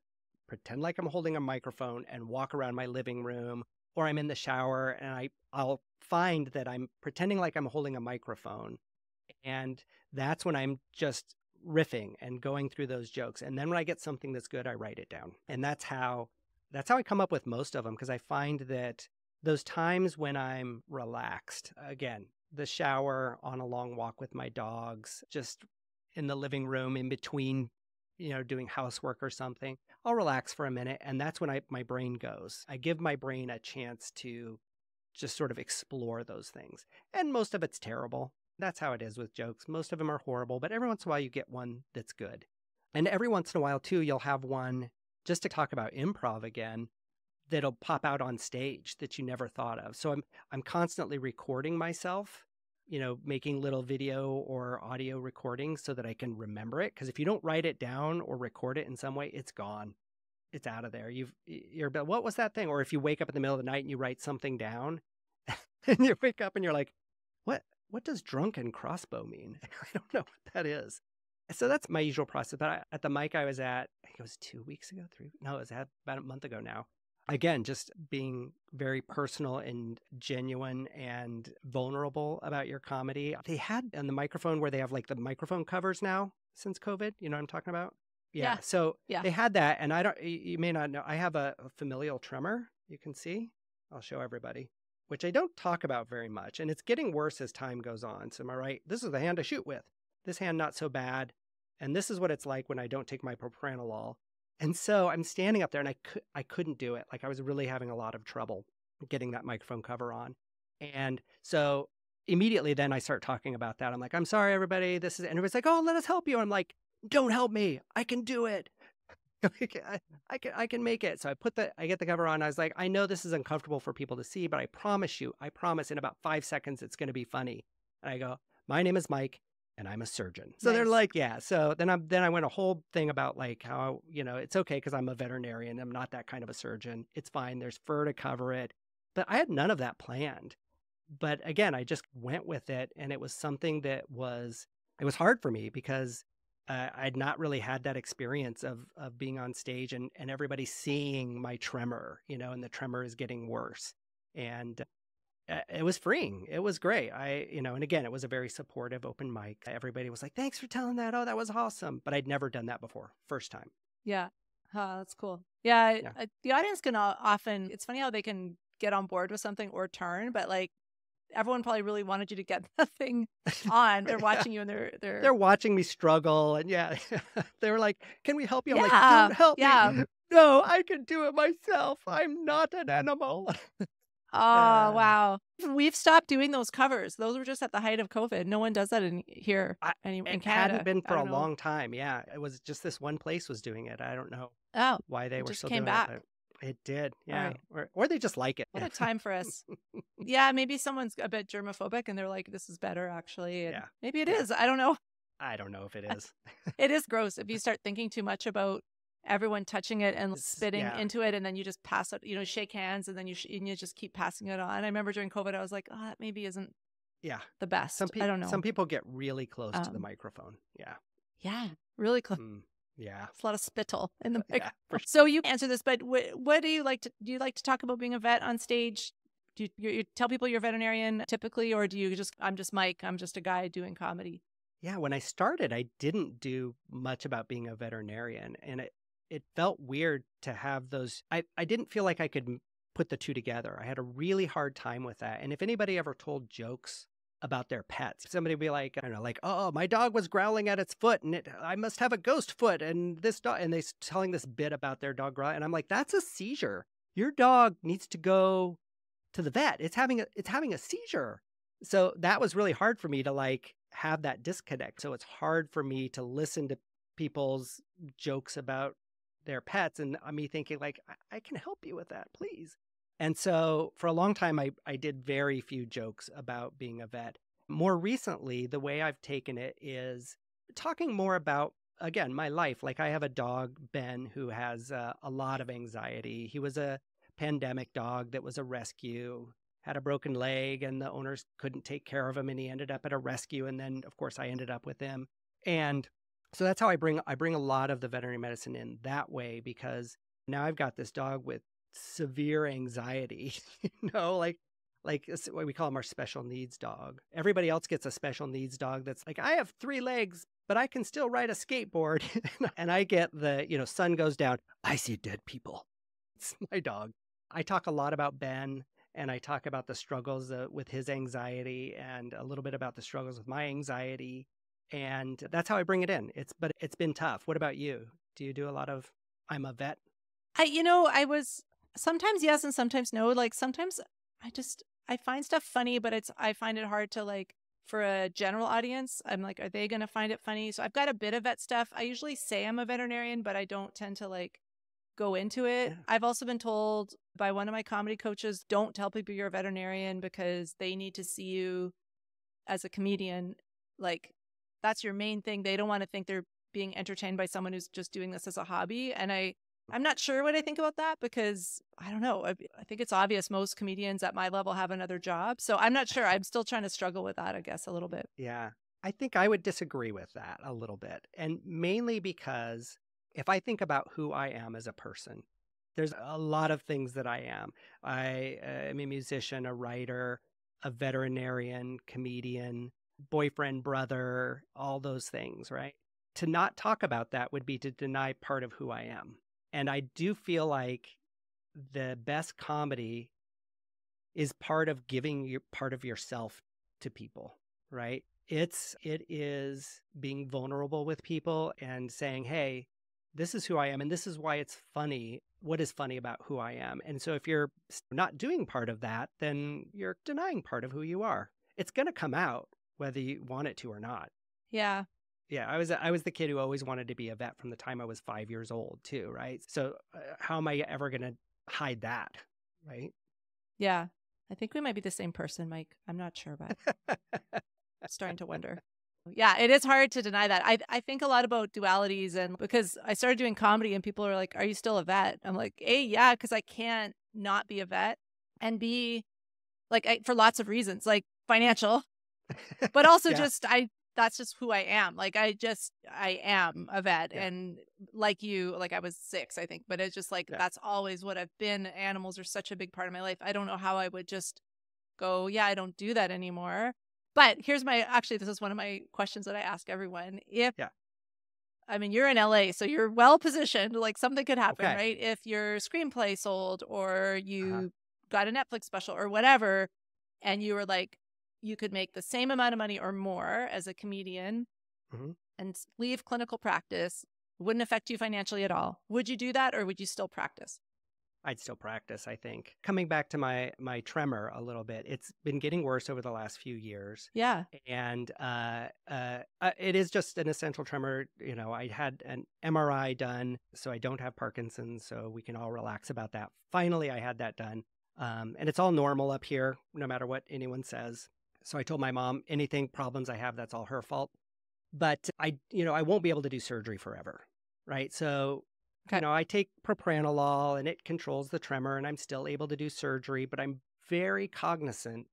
pretend like I'm holding a microphone and walk around my living room, or I'm in the shower and I'll find that I'm pretending like I'm holding a microphone. And that's when I'm just riffing and going through those jokes. And then when I get something that's good, I write it down. And that's how I come up with most of them, because I find that those times when I'm relaxed, again, the shower, on a long walk with my dogs, just in the living room in between doing housework or something, I'll relax for a minute. And that's when my brain goes. I give my brain a chance to just sort of explore those things. And most of it's terrible. That's how it is with jokes. Most of them are horrible, but every once in a while you get one that's good. And every once in a while too, you'll have one, just to talk about improv again, that'll pop out on stage that you never thought of. So I'm constantly recording myself, making little video or audio recordings so that I can remember it. Because if you don't write it down or record it in some way, it's gone. it's out of there. You're, but what was that thing? Or if you wake up in the middle of the night and you write something down and you wake up and you're like, what does drunken crossbow mean? I don't know what that is. So that's my usual process. But at the mic I was at, I think it was 2 weeks ago, no, it was about a month ago now. Again, just being very personal and genuine and vulnerable about your comedy. They had on the microphone where they have like the microphone covers now since COVID. You know what I'm talking about? Yeah. So they had that. And you may not know, I have a familial tremor. You can see, I'll show everybody, which I don't talk about very much. And it's getting worse as time goes on. So am I right? This is the hand I shoot with. This hand, not so bad. And this is what it's like when I don't take my propranolol. And so I'm standing up there and I couldn't do it. Like I was really having a lot of trouble getting that microphone cover on. And so immediately then I start talking about that. I'm like, I'm sorry, everybody. And everybody's like, oh, let us help you. I'm like, don't help me. I can do it. I can make it. So I get the cover on. I was like, I know this is uncomfortable for people to see, but I promise in about 5 seconds, it's going to be funny. And I go, my name is Mike and I'm a surgeon. So they're like, yeah. So then I went a whole thing about like how, it's okay because I'm a veterinarian. I'm not that kind of a surgeon. It's fine. There's fur to cover it. But I had none of that planned. But again, I just went with it. And it was something it was hard for me because I'd not really had that experience of being on stage and everybody seeing my tremor, and the tremor is getting worse. And it was freeing. It was great. And again, it was a very supportive open mic. Everybody was like, thanks for telling that. Oh, that was awesome. But I'd never done that before. First time. Yeah. That's cool. Yeah. The audience can often, it's funny how they can get on board with something or turn, but like, everyone probably really wanted you to get the thing on. They're watching you and they're watching me struggle. And they were like, can we help you? I'm like, don't help me. No, I can do it myself. I'm not an animal. Oh, wow. We've stopped doing those covers. Those were just at the height of COVID. No one does that in Canada. It hadn't been for a long time. Yeah. It was just this one place was doing it. I don't know why they were still doing it. It did. Yeah. Right. Or they just like it. What a time for us. Yeah. Maybe someone's a bit germophobic and they're like, this is better actually. And maybe it is. I don't know. I don't know if it is. It is gross if you start thinking too much about everyone touching it and spitting into it, and then you just pass it, shake hands, and then you just keep passing it on. I remember during COVID, I was like, oh, that maybe isn't the best. I don't know. Some people get really close to the microphone. Yeah. Yeah. Really close. Yeah. It's a lot of spittle in the microphone. Yeah, so you answer this, but what do you like to talk about being a vet on stage? Do you tell people you're a veterinarian typically, or do you I'm just Mike, I'm just a guy doing comedy? Yeah. When I started, I didn't do much about being a veterinarian, and it felt weird to have those. I didn't feel like I could put the two together. I had a really hard time with that. And if anybody ever told jokes about their pets, somebody would be like, I don't know, like, oh, my dog was growling at its foot and I must have a ghost foot. And this dog, and they're telling this bit about their dog growling. And I'm like, that's a seizure. Your dog needs to go to the vet. It's having a seizure. So that was really hard for me to like have that disconnect. So it's hard for me to listen to people's jokes about their pets and me thinking like, I can help you with that, please. And so for a long time, I did very few jokes about being a vet. More recently, the way I've taken it is talking more about, again, my life. Like I have a dog, Ben, who has a lot of anxiety. He was a pandemic dog that was a rescue, had a broken leg, and the owners couldn't take care of him, and he ended up at a rescue. And then, of course, I ended up with him. And so that's how I bring a lot of the veterinary medicine in that way, because now I've got this dog with severe anxiety, like what we call him our special needs dog. Everybody else gets a special needs dog that's like, I have 3 legs, but I can still ride a skateboard. And I get the, sun goes down, I see dead people. It's my dog. I talk a lot about Ben, and I talk about the struggles with his anxiety and a little bit about the struggles with my anxiety. And that's how I bring it in. But it's been tough. What about you? Do you do a lot of, I'm a vet? I was sometimes yes and sometimes no. Like sometimes I find stuff funny, but I find it hard to like, for a general audience, I'm like, are they going to find it funny? So I've got a bit of vet stuff. I usually say I'm a veterinarian, but I don't tend to like go into it. Yeah. I've also been told by one of my comedy coaches, don't tell people you're a veterinarian because they need to see you as a comedian. Like, that's your main thing. They don't want to think they're being entertained by someone who's just doing this as a hobby. And I I'm not sure what I think about that because I don't know. I think it's obvious most comedians at my level have another job. So I'm not sure. I'm still trying to struggle with that, I guess, a little bit. Yeah. I think I would disagree with that a little bit. And mainly because if I think about who I am as a person, there's a lot of things that I am. I am a musician, a writer, a veterinarian, comedian, boyfriend, brother, all those things, right? To not talk about that would be to deny part of who I am. And I do feel like the best comedy is part of giving you part of yourself to people, right? It is being vulnerable with people and saying, "Hey, this is who I am and this is why it's funny. What is funny about who I am?" And so if you're not doing part of that, then you're denying part of who you are. It's going to come out whether you want it to or not. Yeah. Yeah, I was the kid who always wanted to be a vet from the time I was 5 years old too, right? So how am I ever going to hide that, right? Yeah. I think we might be the same person, Mike. I'm not sure, but I'm starting to wonder. Yeah, it is hard to deny that. I think a lot about dualities, and because I started doing comedy and people are like, "Are you still a vet?" I'm like, A, yeah, because I can't not be a vet, and B, like for lots of reasons, like financial, but also Yeah, just that's just who I am. Like I am a vet, yeah, and like you, like I was 6, I think, but it's just like yeah. that's always what I've been. Animals are such a big part of my life. I don't know how I would just go, yeah, I don't do that anymore. But here's this is one of my questions that I ask everyone. Yeah. I mean, you're in LA, so you're well positioned, like something could happen, Okay. right? If your screenplay sold or Uh-huh. you got a Netflix special or whatever, and you were like, you could make the same amount of money or more as a comedian hmm and leave clinical practice, wouldn't affect you financially at all. Would you do that or would you still practice? I'd still practice, I think. Coming back to my tremor a little bit, it's been getting worse over the last few years. Yeah. And it is just an essential tremor. You know, I had an MRI done, so I don't have Parkinson's, so we can all relax about that. Finally, I had that done. And it's all normal up here, no matter what anyone says. So I told my mom, anything problems I have, that's all her fault. But I won't be able to do surgery forever, right? So, Okay. I take propranolol and it controls the tremor and I'm still able to do surgery, but I'm very cognizant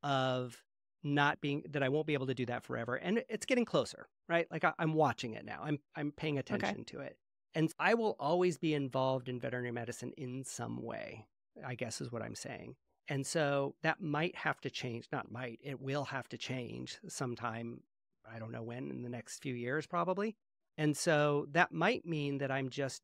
of not being that I won't be able to do that forever. And it's getting closer, right? Like I'm watching it now. I'm paying Okay. attention to it. And I will always be involved in veterinary medicine in some way, I guess is what I'm saying. And so that might have to change, not might, it will have to change sometime. I don't know when, in the next few years, probably. And so that might mean that I'm just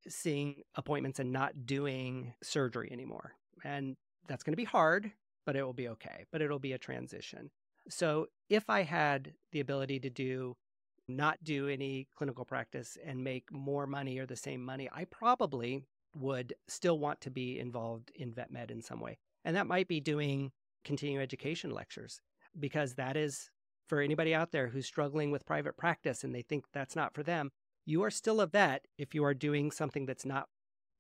seeing appointments and not doing surgery anymore. And that's going to be hard, but it will be okay. But it'll be a transition. So if I had the ability to not do any clinical practice and make more money or the same money, I probably would still want to be involved in vet med in some way. And that might be doing continuing education lectures, because that is, for anybody out there who's struggling with private practice and they think that's not for them, you are still a vet if you are doing something that's not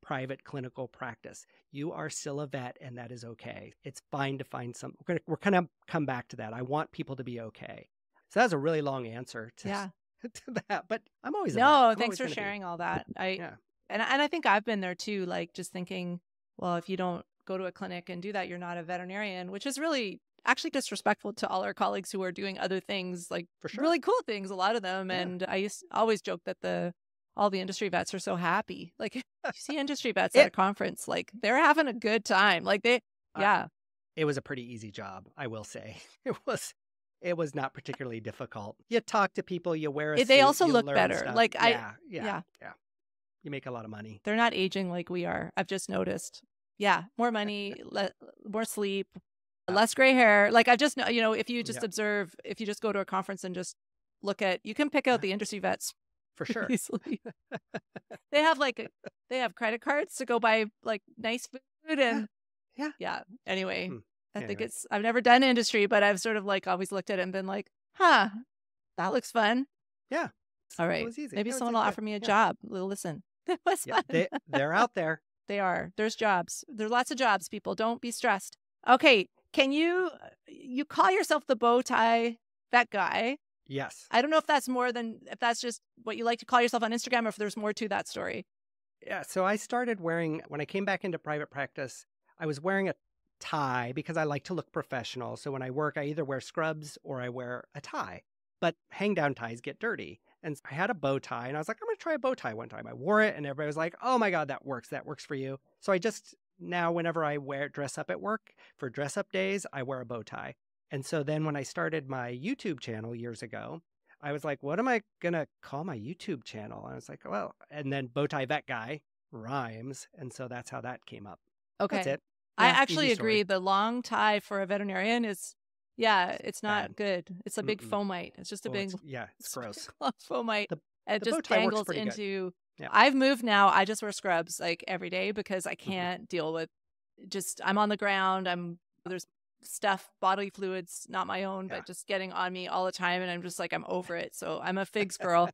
private clinical practice. You are still a vet, and that is okay. It's fine to find some. We're going to come back to that. I want people to be okay. So that's a really long answer to, Yeah. to that, but I'm always a vet. No, I'm thanks always for going to be. sharing all that. Yeah, And I think I've been there too, like just thinking, well, if you don't go to a clinic and do that, you're not a veterinarian, which is really actually disrespectful to all our colleagues who are doing other things, like for sure. really cool things, a lot of them. Yeah. And I always joke that all the industry vets are so happy. Like you see industry vets at a It, conference, like they're having a good time. Like uh, yeah. it was a pretty easy job, I will say. It was not particularly difficult. You talk to people, you wear a They suit, also you look learn better. stuff. Like Yeah, yeah, yeah. You make a lot of money. they're not aging like we are. I've just noticed. Yeah. More money, more sleep, Yep, less gray hair. Like I just know, if you just yep, observe, if you just go to a conference and just you can pick out yeah, the industry vets for pretty sure. easily. They have they have credit cards to go buy like nice food Yeah, and yeah. yeah. Anyway, Hmm. I think Anyway, I've never done industry, but I've sort of like always looked at it and been like, huh, that looks fun. yeah, All it right. was easy. Maybe It was someone will good. offer me a Yeah, job. Listen, it was yeah. fun. They're out there. They are. There's jobs. There's lots of jobs, people. Don't be stressed. Okay. Can you call yourself the bow tie vet guy? Yes. I don't know if that's just what you like to call yourself on Instagram or if there's more to that story. Yeah. So I started wearing, when I came back into private practice, I was wearing a tie because I like to look professional. So when I work, I either wear scrubs or I wear a tie. But hang down ties get dirty. And I had a bow tie and I was like, I'm going to try a bow tie one time. I wore it and everybody was like, oh my God, that works. That works for you. So I just now, whenever I dress up at work for dress up days, I wear a bow tie. And so then when I started my YouTube channel years ago, I was like, what am I going to call my YouTube channel? And I was like, well, and then bow tie vet guy rhymes. And so that's how that came up. That's Okay. it. I Yeah, actually easy agree. story. The long tie for a veterinarian is, yeah, it's not Bad. good. It's a big Mm-mm. fomite. It's just a Oh, big, it's gross. long fomite. The, It the bow just tie works dangles pretty good. into. Yeah. I've moved now. I just wear scrubs like every day because I can't deal with just, I'm on the ground. There's stuff, bodily fluids, not my own, Yeah. but just getting on me all the time. And I'm just like, I'm over it. So I'm a figs girl.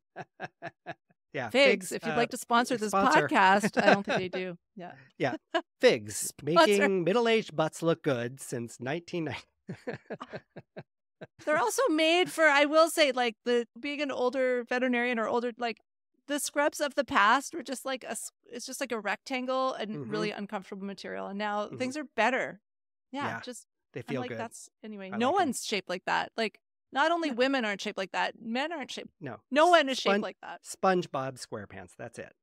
Yeah. Figs, if you'd like to sponsor this podcast, I don't think they do. Yeah. Yeah. Figs, making middle-aged butts look good since 1990. They're also made for, I will say, like being an older veterinarian or older, like the scrubs of the past were just like it's just like a rectangle and really uncomfortable material. And now things are better. Yeah. Just, they feel like, good. that's anyway. I No like 'em. one's shaped like that. Like not only women aren't shaped like that, men aren't shaped. No. No one is shaped like that. SpongeBob SquarePants. That's it.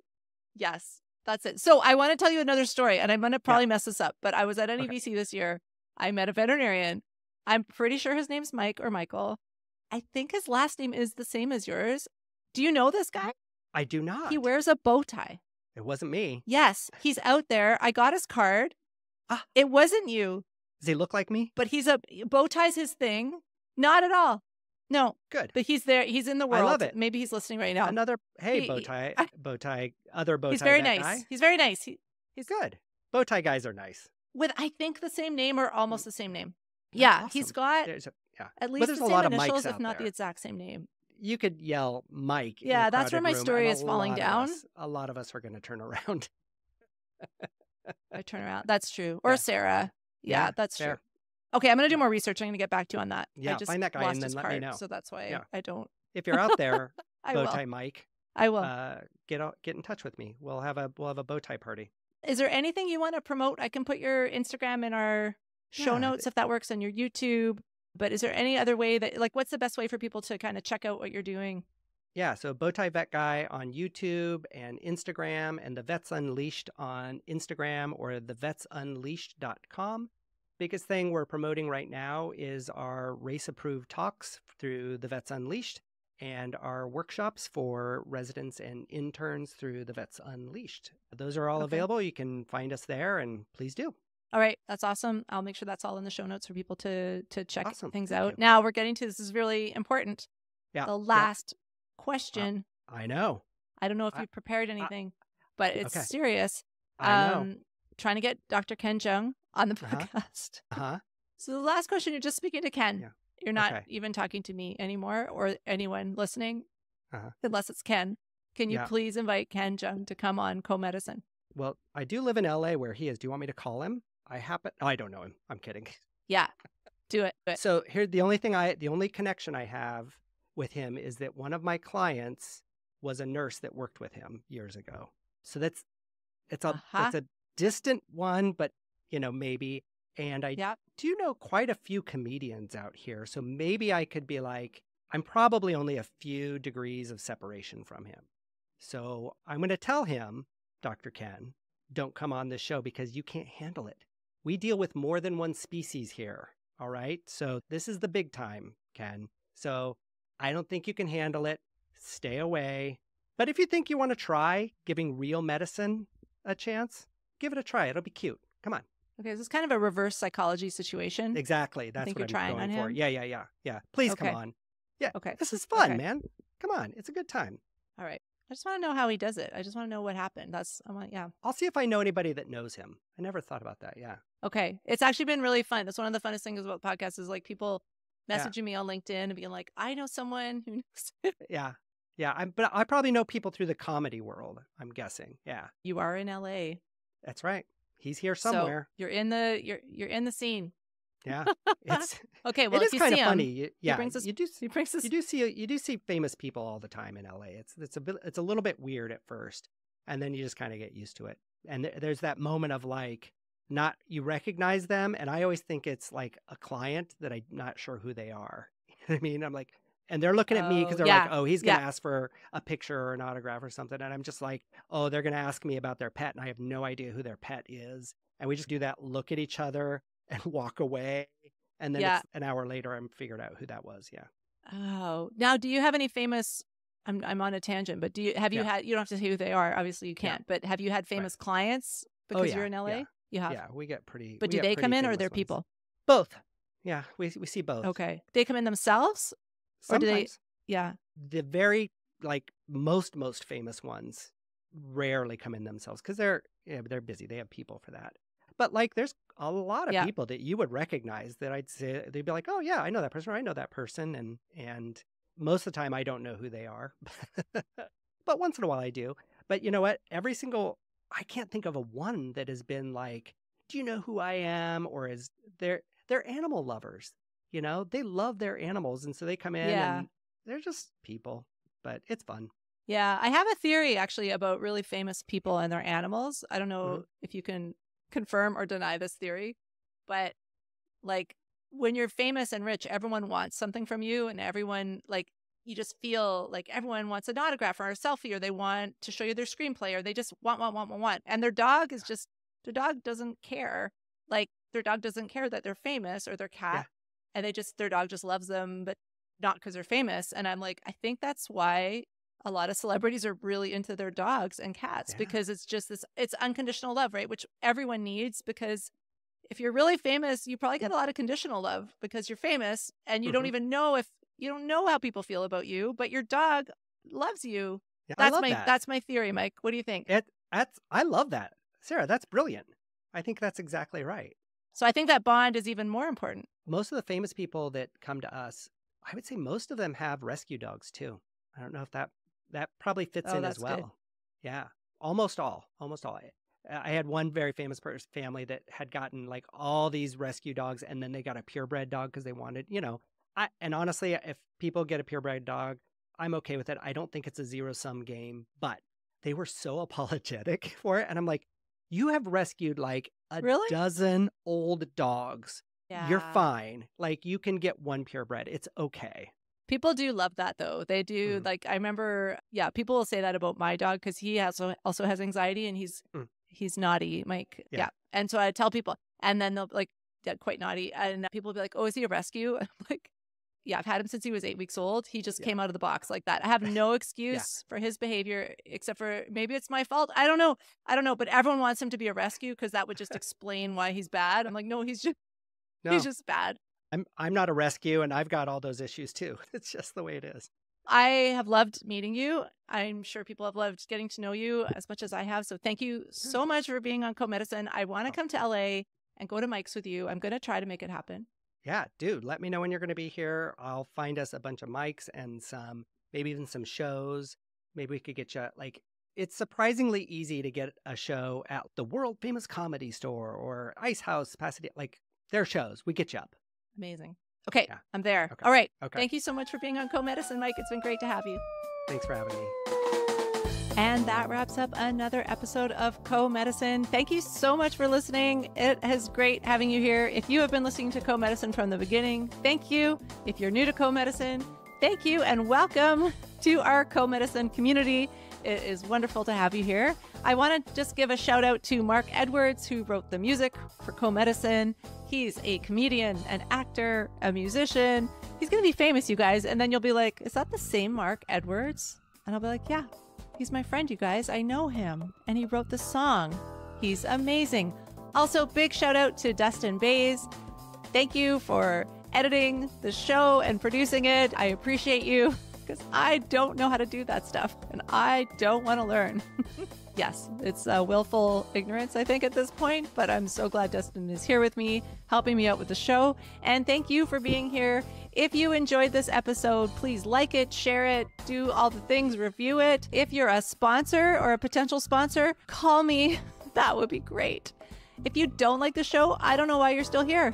Yes, that's it. So I want to tell you another story, and I'm going to probably mess this up, but I was at NEVC this year. I met a veterinarian. I'm pretty sure his name's Mike or Michael. I think his last name is the same as yours. Do you know this guy? I do not. He wears a bow tie. It wasn't me. Yes, he's out there. I got his card. It wasn't you. Does he look like me? But bow tie's his thing. Not at all. No. Good. But he's there. He's in the world. I love it. Maybe he's listening right now. Bow tie, other bow tie. He's very nice. Guy. He's very nice. He's good. Bow tie guys are nice. With, I think, the same name or almost the same name. Yeah, awesome. He's got at least the same initials, if not the exact same name. You could yell Mike. Yeah, that's where my story is falling down. A lot of us are going to turn around. I turn around. That's true. Or Sarah. Yeah, that's fair. true. Okay, I'm going to do more research. I'm going to get back to you on that. Yeah, I just find that guy lost and then his let card, me know. So that's why I don't. If you're out there, bow will. tie Mike, I will. Get in touch with me. We'll have a bow tie party. Is there anything you want to promote? I can put your Instagram in our show notes if that works, on your YouTube. But is there any other way that, like, what's the best way for people to kind of check out what you're doing? Yeah, so Bowtie Vet Guy on YouTube and Instagram, and the Vets Unleashed on Instagram or thevetsunleashed.com. Biggest thing we're promoting right now is our race-approved talks through the Vets Unleashed and our workshops for residents and interns through the Vets Unleashed. Those are all available. You can find us there, and please do. All right. That's awesome. I'll make sure that's all in the show notes for people to check things Thank out. you. Now we're getting to, this is really important. Yeah. The last question. I know. I don't know if you've prepared anything, but it's serious. I know. Trying to get Dr. Ken Jeong on the podcast. So the last question, you're just speaking to Ken. Yeah. You're not even talking to me anymore or anyone listening, unless it's Ken. Can you please invite Ken Jeong to come on Co-Medicine? Well, I do live in LA where he is. Do you want me to call him? I don't know him. I'm kidding. Yeah, do it. So here, the only connection I have with him is that one of my clients was a nurse that worked with him years ago. So it's a distant one, but maybe. And I do know quite a few comedians out here. So maybe I could be like, I'm probably only a few degrees of separation from him. So I'm going to tell him, Dr. Ken, don't come on this show because you can't handle it. We deal with more than one species here. All right. So this is the big time, Ken. So I don't think you can handle it. Stay away. But if you think you want to try giving real medicine a chance, give it a try. It'll be cute. Come on. Okay, this is kind of a reverse psychology situation. Exactly. That's what I'm going for. Yeah. Please come on. Yeah. Okay. This is fun, man. Come on. It's a good time. All right. I just want to know how he does it. I just want to know what happened. I'll see if I know anybody that knows him. I never thought about that. Yeah. Okay. It's actually been really fun. That's one of the funnest things about podcasts is like people messaging me on LinkedIn and being like, I know someone who knows. Yeah. But I probably know people through the comedy world, I'm guessing. Yeah. You are in LA. That's right. He's here somewhere. So you're in the scene. Yeah. It's okay. Well, it is kind of funny. You do see famous people all the time in LA. It's a little bit weird at first. And then you just kind of get used to it. And there's that moment of like, not, you recognize them. And I always think it's like a client that I'm not sure who they are. You know what I mean? I'm like, and they're looking at me because they're like, oh, he's going to ask for a picture or an autograph or something. And I'm just like, oh, they're going to ask me about their pet. And I have no idea who their pet is. And we just do that, look at each other and walk away. And then it's an hour later, I'm figured out who that was. Yeah. Oh, now, do you have any famous, I'm on a tangent, but have you had, you don't have to say who they are. Obviously you can't, but have you had famous clients because you're in LA? Yeah. You have? Yeah, we get pretty. But do they come in or they're people? Both. Yeah, we see both. Okay. They come in themselves? Sometimes. Or do they? Yeah. The very most famous ones rarely come in themselves because they're busy. They have people for that. But like there's a lot of people that you would recognize that I'd say they'd be like, oh yeah, I know that person, or I know that person, and most of the time I don't know who they are. But once in a while I do. But you know what? I can't think of a one that has been like, do you know who I am? Or they're animal lovers, they love their animals. And so they come in and they're just people, but it's fun. Yeah. I have a theory actually about really famous people and their animals. I don't know if you can confirm or deny this theory, but like when you're famous and rich, everyone wants something from you, and everyone you just feel like everyone wants an autograph or a selfie, or they want to show you their screenplay, or they just want. And their dog doesn't care. Like their dog doesn't care that they're famous, or their cat. And their dog just loves them, but not because they're famous. And I'm like, I think that's why a lot of celebrities are really into their dogs and cats, because it's just it's unconditional love, right? Which everyone needs, because if you're really famous, you probably get a lot of conditional love because you're famous and you don't even know you don't know how people feel about you, but your dog loves you. Yeah, that's my theory, Mike. What do you think? I love that. Sarah, that's brilliant. I think that's exactly right. So I think that bond is even more important. Most of the famous people that come to us, I would say most of them have rescue dogs too. I don't know if that probably fits in as well. Good. Yeah, almost all. I had one very famous family that had gotten like all these rescue dogs, and then they got a purebred dog because they wanted, and honestly, if people get a purebred dog, I'm okay with it. I don't think it's a zero-sum game, but they were so apologetic for it. And I'm like, you have rescued like a dozen old dogs. Yeah. You're fine. Like you can get one purebred. It's okay. People do love that though. They do. Like I remember, people will say that about my dog because he also has anxiety, and he's naughty, Mike. Yeah. And so I tell people, and then they'll like, quite naughty. And people will be like, oh, is he a rescue? And I'm like, yeah, I've had him since he was 8 weeks old. He just came out of the box like that. I have no excuse for his behavior, except for maybe it's my fault. I don't know. But everyone wants him to be a rescue because that would just explain why he's bad. I'm like, no, he's just bad. I'm not a rescue, and I've got all those issues too. It's just the way it is. I have loved meeting you. I'm sure people have loved getting to know you as much as I have. So thank you so much for being on Co-Medicine. I want to come to LA and go to Mike's with you. I'm going to try to make it happen. Yeah, dude, let me know when you're going to be here. I'll find us a bunch of mics and maybe even some shows. Maybe we could get you, it's surprisingly easy to get a show at the world famous Comedy Store or Ice House, Pasadena. Their shows, we get you up. Amazing. Okay, I'm there. Okay. All right. Okay. Thank you so much for being on Co-Medicine, Mike. It's been great to have you. Thanks for having me. And that wraps up another episode of Co-Medicine. Thank you so much for listening. It is great having you here. If you have been listening to Co-Medicine from the beginning, thank you. If you're new to Co-Medicine, thank you and welcome to our Co-Medicine community. It is wonderful to have you here. I want to just give a shout out to Mark Edwards, who wrote the music for Co-Medicine. He's a comedian, an actor, a musician. He's going to be famous, you guys. And then you'll be like, is that the same Mark Edwards? And I'll be like, yeah. He's my friend, you guys. I know him. And he wrote the song. He's amazing. Also, big shout out to Dustin Bays. Thank you for editing the show and producing it. I appreciate you because I don't know how to do that stuff and I don't want to learn. Yes, it's willful ignorance, I think, at this point, but I'm so glad Dustin is here with me, helping me out with the show. And thank you for being here. If you enjoyed this episode, please like it, share it, do all the things, review it. If you're a sponsor or a potential sponsor, call me. That would be great. If you don't like the show, I don't know why you're still here.